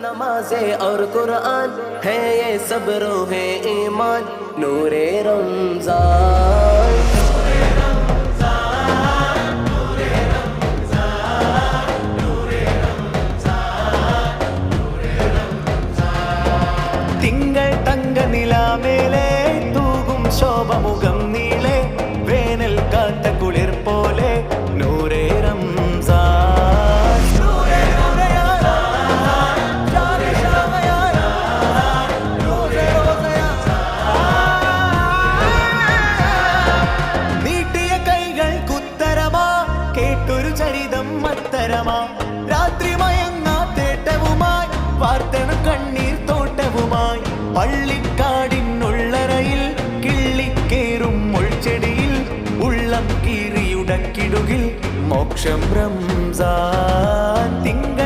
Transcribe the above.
नमाज़े और कुरान है ये सब रूहे ईमान नूरे रमज़ान। തിങ്കൾ തങ്ക നിലാമേലെ തൂകും ശോഭമുഖം നീളെ വേനൽ കാത്ത കുളിർ പോലെ നൂറേ റംസാൻ। നീട്ടിയ കൈകൾ കുത്തരമാ കേട്ടൊരു ചരിതം മത്തരമാ രാത്രി മയങ്ങാ തേട്ടവുമായി വാർത്തണു കണ്ണീർ തോട്ടവുമായി പള്ളിക്കാടിനുള്ളറയിൽ കിള്ളിക്കേറും മുൾച്ചെടിയിൽ ഉള്ളം കീറിയുടക്കിടുകിൽ മോക്ഷം റംസാൻ തിങ്കൾ